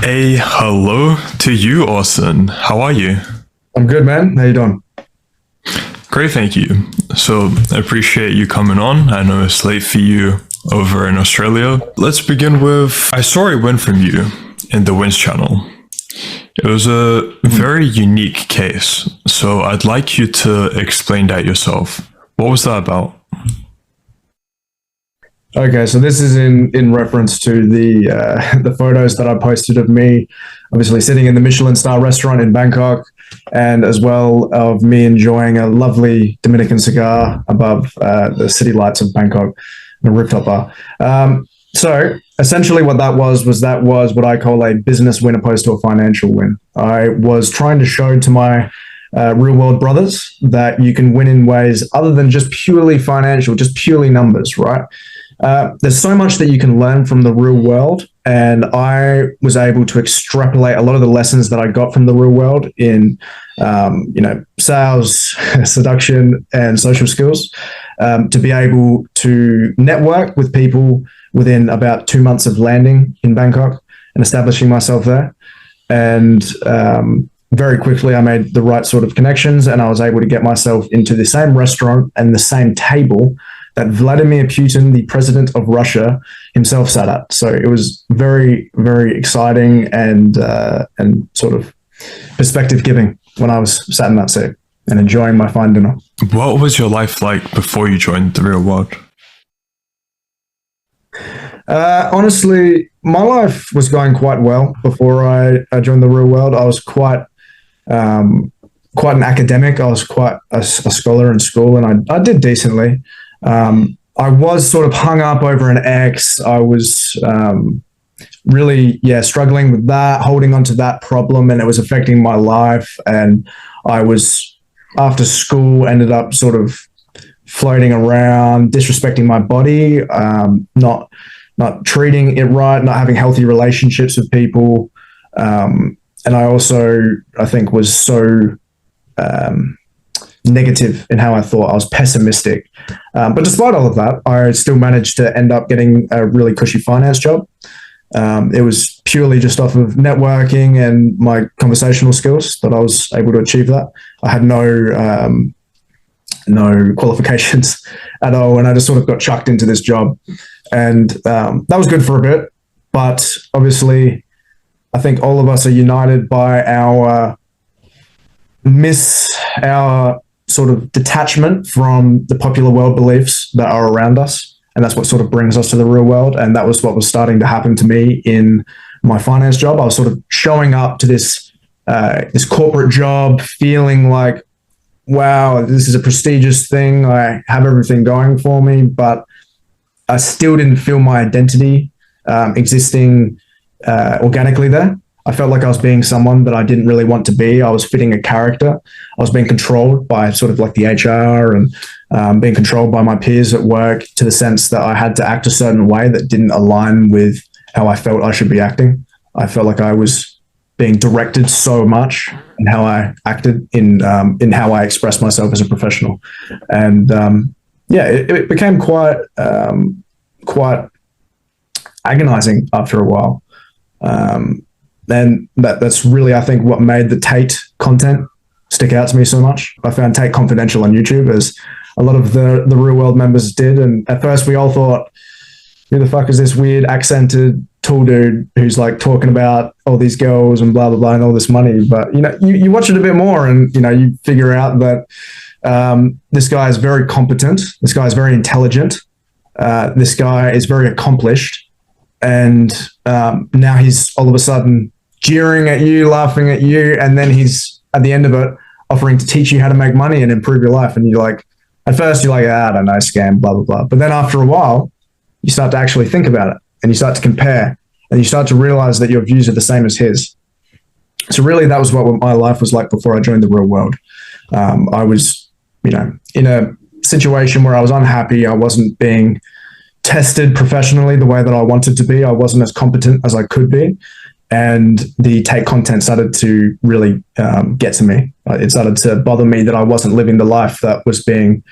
A hello to you, Austin. How are you? I'm good, man. How you doing? Great, thank you. So, I appreciate you coming on. I know it's late for you over in Australia. Let's begin with I saw a win from you in the Wins channel. It was a very unique case. So, I'd like you to explain that yourself. What was that about? Okay, so this is in reference to the photos that I posted of me, obviously sitting in the Michelin star restaurant in Bangkok, and as well of me enjoying a lovely Dominican cigar above the city lights of Bangkok, the rooftop bar. So essentially, what that was what I call a business win opposed to a financial win. I was trying to show to my real world brothers that you can win in ways other than just purely financial, just purely numbers, right? There's so much that you can learn from the real world, and I was able to extrapolate a lot of the lessons that I got from the real world in, sales, seduction, and social skills, to be able to network with people within about 2 months of landing in Bangkok and establishing myself there. And very quickly, I made the right sort of connections, and I was able to get myself into the same restaurant and the same table that Vladimir Putin, the president of Russia, himself sat at. So it was very, very exciting and sort of perspective giving when I was sat in that seat and enjoying my fine dinner. What was your life like before you joined the real world? Honestly, my life was going quite well before I joined the real world. I was quite an academic. I was quite a scholar in school, and I did decently. I was sort of hung up over an ex. I was really, struggling with that, holding on to that problem, and it was affecting my life. And I was, after school, ended up sort of floating around, disrespecting my body, not treating it right, not having healthy relationships with people. And I also, I think, was so negative in how I thought. I was pessimistic. But despite all of that, I still managed to end up getting a really cushy finance job. It was purely just off of networking and my conversational skills that I was able to achieve that. I had no qualifications at all, and I just sort of got chucked into this job. And that was good for a bit. But obviously, I think all of us are united by our sort of detachment from the popular world beliefs that are around us. And that's what sort of brings us to the real world. And that was what was starting to happen to me in my finance job. I was sort of showing up to this corporate job, feeling like, wow, this is a prestigious thing. I have everything going for me, but I still didn't feel my identity existing organically there. I felt like I was being someone that I didn't really want to be. I was fitting a character. I was being controlled by sort of like the HR and being controlled by my peers at work, to the sense that I had to act a certain way that didn't align with how I felt I should be acting. I felt like I was being directed so much in how I acted, in how I expressed myself as a professional. And it became quite agonizing after a while. And that's really, I think, what made the Tate content stick out to me so much. I found Tate Confidential on YouTube, as a lot of the real world members did. And at first we all thought, who the fuck is this weird accented tall dude who's like talking about all these girls and blah, blah, blah, and all this money. But, you watch it a bit more, and, you figure out that this guy is very competent. This guy is very intelligent. This guy is very accomplished. And now he's all of a sudden jeering at you, laughing at you, and then he's, at the end of it, offering to teach you how to make money and improve your life. And you're like, at first you're like, I don't know, scam, blah, blah, blah. But then after a while, you start to actually think about it, and you start to compare, and you start to realize that your views are the same as his. So really, that was what my life was like before I joined the real world. I was, in a situation where I was unhappy. I wasn't being tested professionally the way that I wanted to be. I wasn't as competent as I could be. And the Tate content started to really get to me. It started to bother me that I wasn't living the life that was being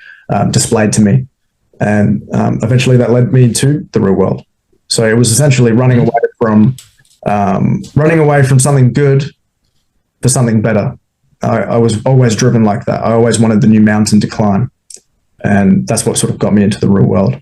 displayed to me. And eventually that led me to the real world. So it was essentially running away from running away from something good for something better. I was always driven like that. I always wanted the new mountain to climb. And that's what sort of got me into the real world.